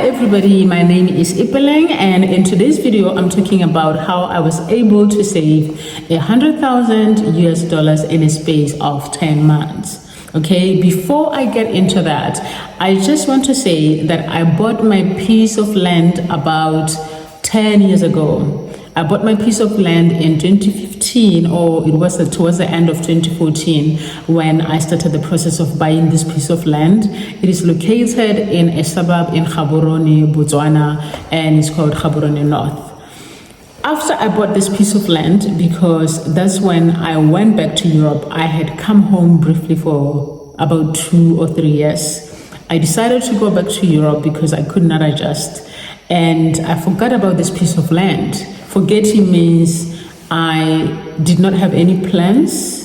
everybody, my name is Ipeleng, and in today's video I'm talking about how I was able to save $100,000 in a space of 10 months. Okay, before I get into that, I just want to say that I bought my piece of land about 10 years ago. I bought my piece of land in 2015, or it was towards the end of 2014 when I started the process of buying this piece of land. It is located in a suburb in Gaborone, Botswana, and it's called Gaborone North. After I bought this piece of land, because that's when I went back to Europe, I had come home briefly for about 2 or 3 years. I decided to go back to Europe because I could not adjust, and I forgot about this piece of land. Forgetting means I did not have any plans,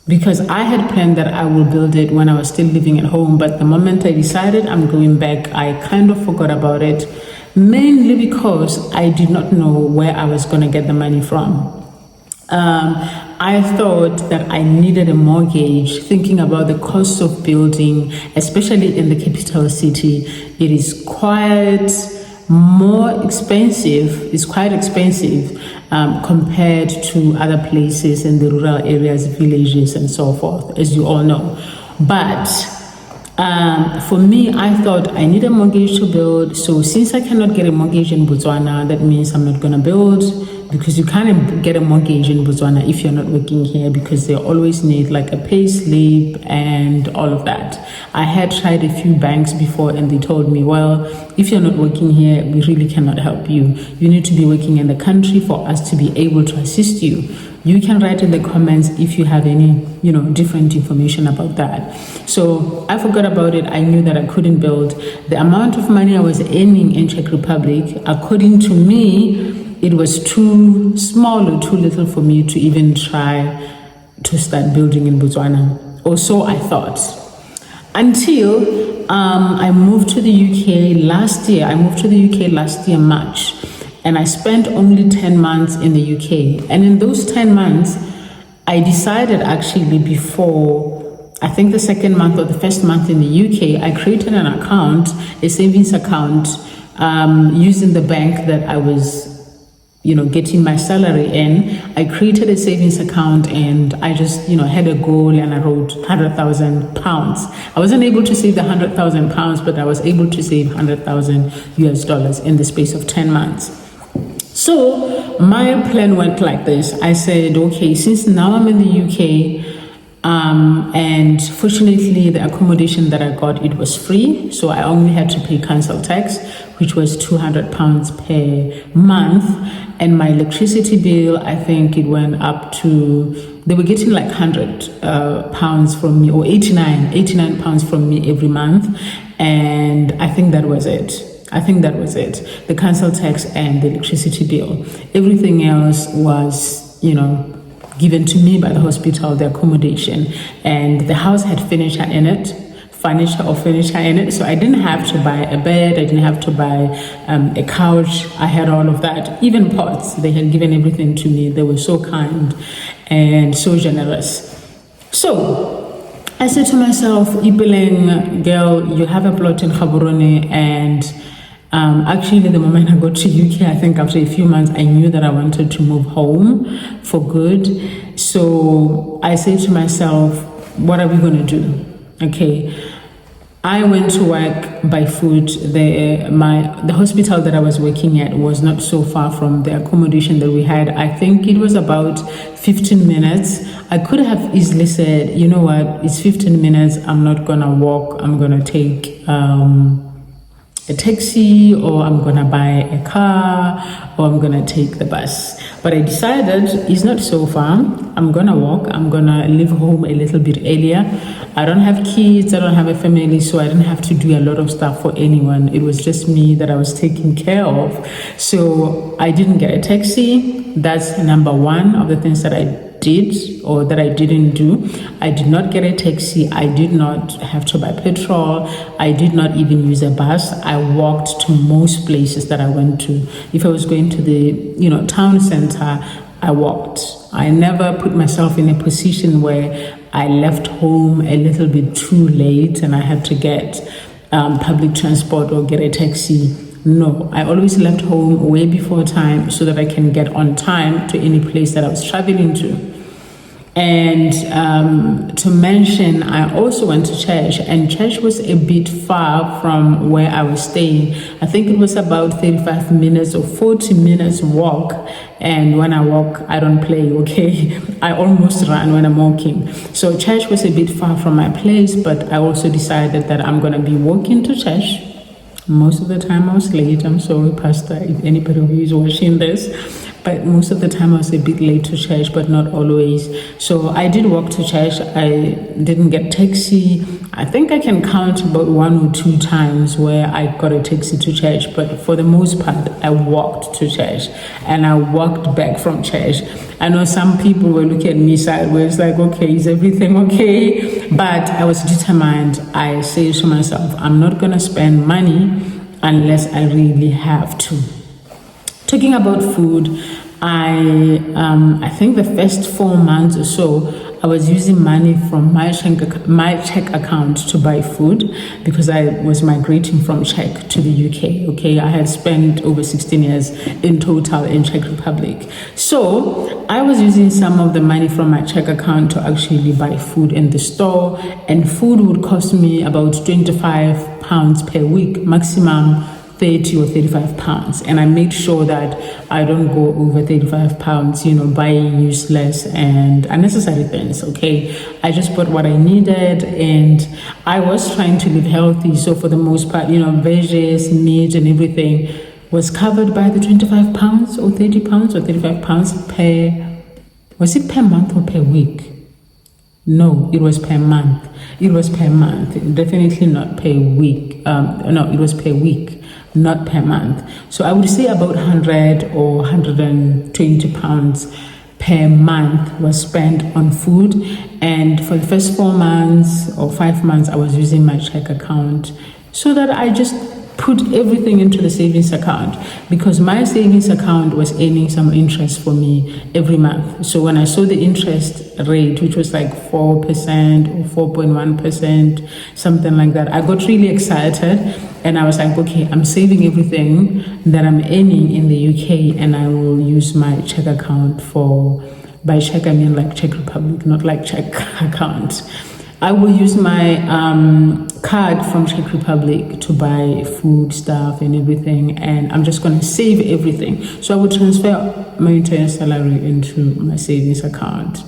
because I had planned that I will build it when I was still living at home, but the moment I decided I'm going back, I kind of forgot about it, mainly because I did not know where I was going to get the money from. I thought that I needed a mortgage, thinking about the cost of building, especially in the capital city. It is quite more expensive, it's quite expensive compared to other places in the rural areas, villages and so forth, as you all know. But for me, I thought I need a mortgage to build. So since I cannot get a mortgage in Botswana, that means I'm not gonna build, because you can't get a mortgage in Botswana if you're not working here, because they always need like a pay slip and all of that. I had tried a few banks before and they told me, well, if you're not working here, we really cannot help you. You need to be working in the country for us to be able to assist you. You can write in the comments if you have any, different information about that. So I forgot about it. I knew that I couldn't build. The amount of money I was earning in Czech Republic, according to me, it was too small or too little for me to even try to start building in Botswana, or so I thought. Until I moved to the UK last year. I moved to the UK last year, March, and I spent only 10 months in the UK. And in those 10 months, I decided actually before, I think the second month or the first month in the UK, I created an account, a savings account, using the bank that I was getting my salary in. I created a savings account and I just, had a goal, and I wrote £100,000. I wasn't able to save the £100,000, but I was able to save $100,000 in the space of 10 months. So my plan went like this. I said, okay, since now I'm in the UK, and fortunately the accommodation that I got, it was free, so I only had to pay council tax, which was £200 per month, and my electricity bill, I think it went up to, they were getting like £100 from me, or 89 pounds from me every month, and I think that was it. The council tax and the electricity bill. Everything else was, given to me by the hospital, the accommodation, and the house had furniture in it, so I didn't have to buy a bed, I didn't have to buy a couch. I had all of that, even pots. They had given everything to me. They were so kind and so generous. So I said to myself, Ipeleng, girl, you have a plot in Gaborone, and actually, the moment I got to UK, I think after a few months, I knew that I wanted to move home for good. So I said to myself, what are we going to do? Okay, I went to work by foot. The hospital that I was working at was not so far from the accommodation that we had. I think it was about 15 minutes. I could have easily said, you know what, it's 15 minutes. I'm not going to walk. I'm going to take a taxi, or I'm gonna buy a car, or I'm gonna take the bus. But I decided it's not so far. I'm gonna walk. I'm gonna leave home a little bit earlier. I don't have kids, I don't have a family, so I didn't have to do a lot of stuff for anyone. It was just me that I was taking care of. So I didn't get a taxi. That's number one of the things that I did, or that I didn't do. I did not get a taxi. I did not have to buy petrol. I did not even use a bus. I walked to most places that I went to. If I was going to the town center, I walked. I never put myself in a position where I left home a little bit too late and I had to get public transport or get a taxi. No, I always left home way before time so that I can get on time to any place that I was traveling to. And to mention, I also went to church, and church was a bit far from where I was staying. I think it was about 35 minutes or 40 minutes walk. And when I walk, I don't play, okay? I almost run when I'm walking. So church was a bit far from my place, but I also decided that I'm gonna be walking to church. Most of the time I was late. I'm sorry, Pastor, if anybody who is watching this. But most of the time I was a bit late to church, but not always. So I did walk to church. I didn't get taxi. I think I can count about 1 or 2 times where I got a taxi to church, but for the most part, I walked to church and I walked back from church. I know some people were looking at me sideways like, okay, is everything okay? But I was determined. I said to myself, I'm not gonna spend money unless I really have to. Talking about food, I think the first 4 months or so, I was using money from my Czech account to buy food because I was migrating from Czech to the UK. Okay, I had spent over 16 years in total in Czech Republic. So I was using some of the money from my Czech account to actually buy food in the store, and food would cost me about £25 per week, maximum 30 or 35 pounds, and I made sure that I don't go over 35 pounds, buying useless and unnecessary things. Okay, I just bought what I needed, and I was trying to live healthy, so for the most part, veggies, meat and everything was covered by the 25 pounds or 30 pounds or 35 pounds was it per month or per week? No, it was per month. It was per month, definitely not per week. No, it was per week, not per month. So I would say about 100 or 120 pounds per month was spent on food. And for the first 4 months or 5 months, I was using my Czech account so that I just put everything into the savings account, because my savings account was earning some interest for me every month. So when I saw the interest rate, which was like 4% or 4.1%, something like that, I got really excited, and I was like, okay, I'm saving everything that I'm earning in the UK, and I will use my Czech account for, by Czech I mean like Czech Republic, not like Czech account. I will use my card from Czech Republic to buy food, stuff and everything, and I'm just going to save everything. So I will transfer my entire salary into my savings account.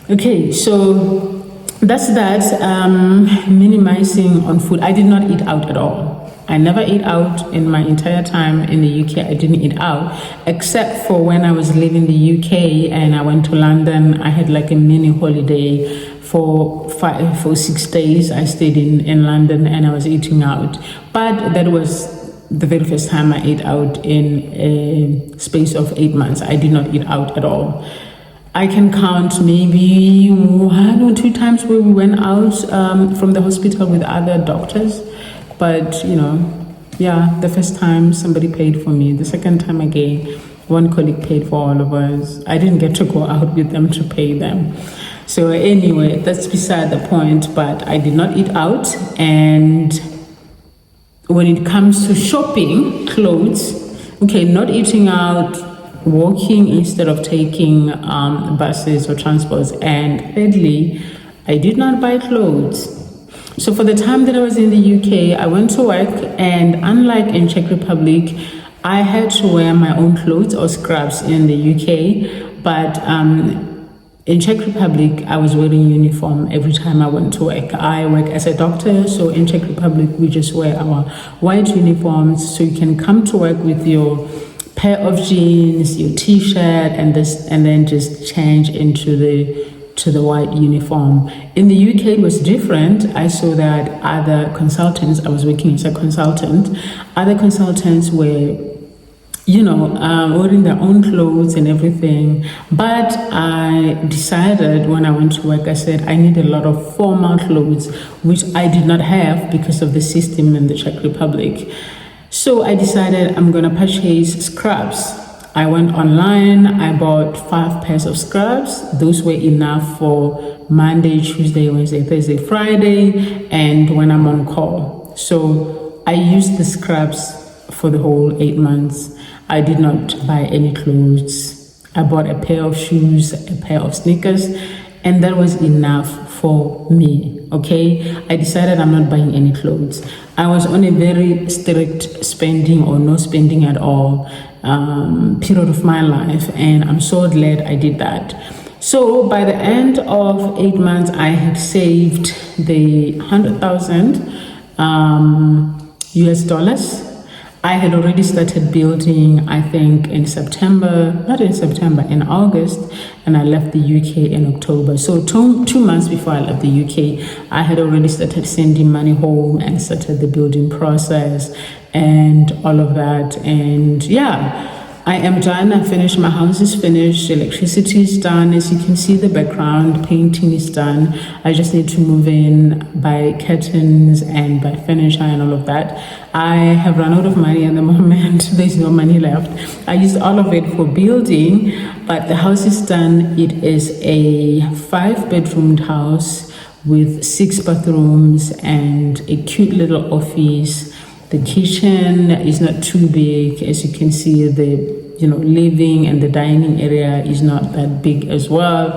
Okay, so that's that. Minimizing on food. I did not eat out at all. I never ate out in my entire time in the UK. I didn't eat out, except for when I was living in the UK and I went to London. I had like a mini holiday for 6 days. I stayed in London and I was eating out. But that was the very first time I ate out in a space of 8 months. I did not eat out at all. I can count maybe 1 or 2 times where we went out from the hospital with other doctors. But, the first time somebody paid for me. The second time again, one colleague paid for all of us. I didn't get to go out with them to pay them. So anyway, that's beside the point, but I did not eat out. And when it comes to shopping, clothes, okay, not eating out, walking instead of taking buses or transports. And thirdly, I did not buy clothes. So for the time that I was in the UK, I went to work, and unlike in Czech Republic, I had to wear my own clothes or scrubs in the UK, but in Czech Republic, I was wearing uniform every time I went to work. I work as a doctor, so in Czech Republic, we just wear our white uniforms, so you can come to work with your pair of jeans, your t-shirt, and then just change into the white uniform. In the UK, it was different. I saw that other consultants, I was working as a consultant, other consultants were wearing their own clothes and everything. But I decided when I went to work, I said I need a lot of formal clothes, which I did not have because of the system in the Czech Republic. So I decided I'm going to purchase scrubs. I went online, I bought 5 pairs of scrubs. Those were enough for Monday, Tuesday, Wednesday, Thursday, Friday, and when I'm on call. So I used the scraps for the whole 8 months. I did not buy any clothes. I bought a pair of shoes, a pair of sneakers, and that was enough for me. Okay, I decided I'm not buying any clothes. I was on a very strict spending or no spending at all period of my life, and I'm so glad I did that. So by the end of 8 months, I had saved the 100,000 US dollars. I had already started building, I think in August, and I left the UK in October. So two months before I left the UK, I had already started sending money home and started the building process and all of that. And yeah, I am done. I finished. My house is finished. Electricity is done. As you can see, the background painting is done. I just need to move in, buy curtains and buy furniture and all of that. I have run out of money at the moment. There's no money left. I used all of it for building, but the house is done. It is a 5-bedroomed house with 6 bathrooms and a cute little office. The kitchen is not too big. As you can see, the living and the dining area is not that big as well.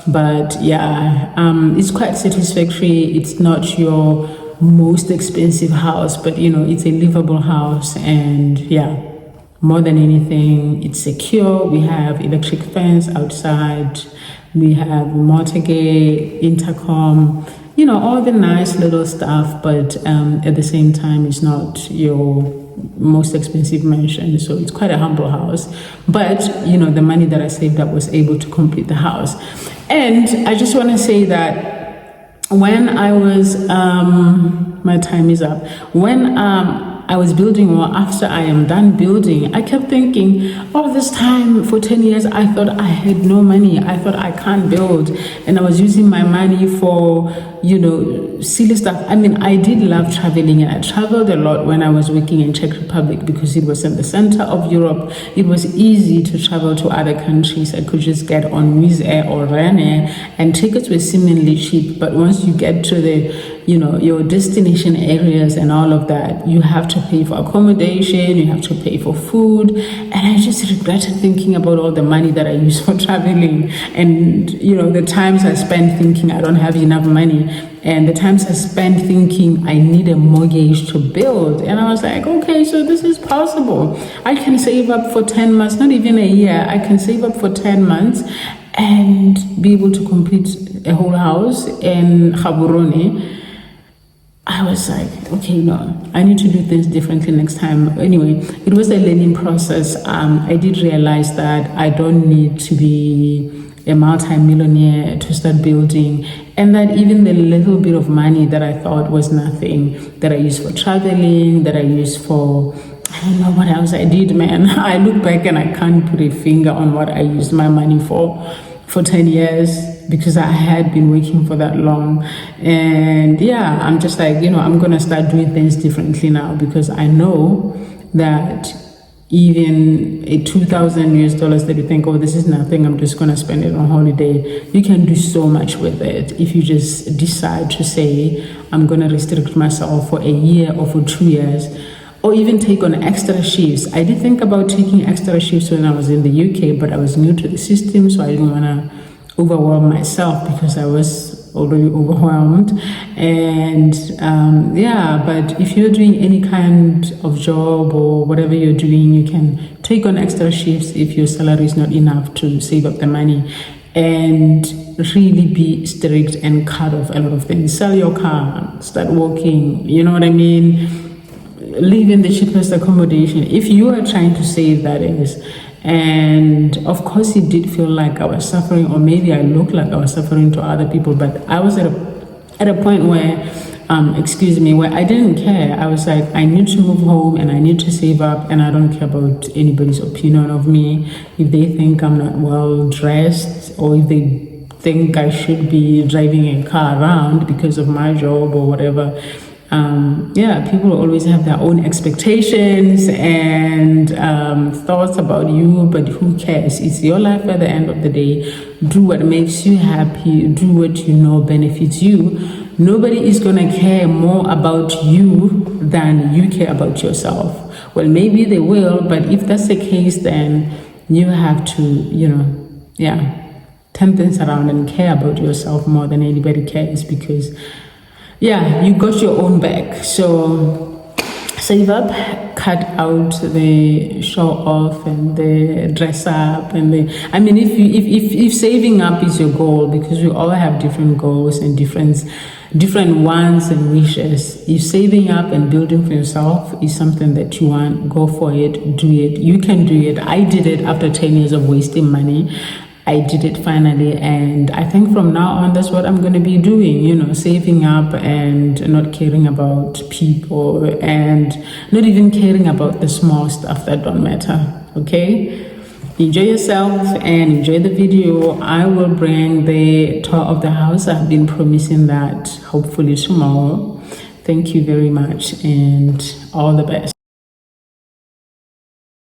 But yeah, it's quite satisfactory. It's not your most expensive house, but it's a livable house. And yeah, more than anything, it's secure. We have electric fence outside. We have mortgage, intercom, all the nice little stuff, but at the same time, it's not your most expensive mansion. So it's quite a humble house. But, the money that I saved up was able to complete the house. And I just want to say that when I was, my time is up. When I was building, or after I am done building, I kept thinking, all this time for 10 years, I thought I had no money. I thought I can't build. And I was using my money for, silly stuff. I mean, I did love traveling, and I traveled a lot when I was working in Czech Republic because it was in the center of Europe. It was easy to travel to other countries. I could just get on Wizz Air or Ryanair, and tickets were seemingly cheap. But once you get to the your destination areas and all of that, you have to pay for accommodation, you have to pay for food. And I just regretted thinking about all the money that I used for traveling, and the times I spent thinking I don't have enough money, and the times I spent thinking I need a mortgage to build. And I was like, okay, so this is possible. I can save up for 10 months, not even a year. I can save up for 10 months and be able to complete a whole house in Gaborone. I was like, okay, no, I need to do things differently next time. Anyway, it was a learning process. I did realize that I don't need to be a multi-millionaire to start building, and that even the little bit of money that I thought was nothing, that I used for traveling, that I used for, I don't know what else I did, man. I look back and I can't put a finger on what I used my money for 10 years, because I had been working for that long. And yeah, I'm just like, I'm going to start doing things differently now, because I know that even a 2,000 US dollars that you think, oh, this is nothing, I'm just going to spend it on holiday. You can do so much with it if you just decide to say, I'm going to restrict myself for a year or for 2 years, or even take on extra shifts. I did think about taking extra shifts when I was in the UK, but I was new to the system, so I didn't want to overwhelm myself because I was already overwhelmed. And but if you're doing any kind of job or whatever you're doing, you can take on extra shifts if your salary is not enough to save up the money, and really be strict and cut off a lot of things. Sell your car, start walking, you know what I mean? Live in the cheapest accommodation if you are trying to save, that is. And of course it did feel like I was suffering, or maybe I looked like I was suffering to other people, but I was at a point where where I didn't care. I was like, I need to move home and I need to save up, and I don't care about anybody's opinion of me. If they think I'm not well dressed, or if they think I should be driving a car around because of my job or whatever, people always have their own expectations and thoughts about you, but who cares? It's your life at the end of the day. Do what makes you happy. Do what you know benefits you. Nobody is going to care more about you than you care about yourself. Well, maybe they will, but if that's the case, then you have to, turn things around and care about yourself more than anybody cares, because you got your own back. So save up, cut out the show off and the dress up and if saving up is your goal, because we all have different goals and different wants and wishes. If saving up and building for yourself is something that you want, go for it, do it. You can do it. I did it after 10 years of wasting money. I did it finally, and I think from now on that's what I'm going to be doing, saving up and not caring about people and not even caring about the small stuff that don't matter. Okay, enjoy yourself and enjoy the video. I will bring the tour of the house. I've been promising that hopefully tomorrow. Thank you very much and all the best.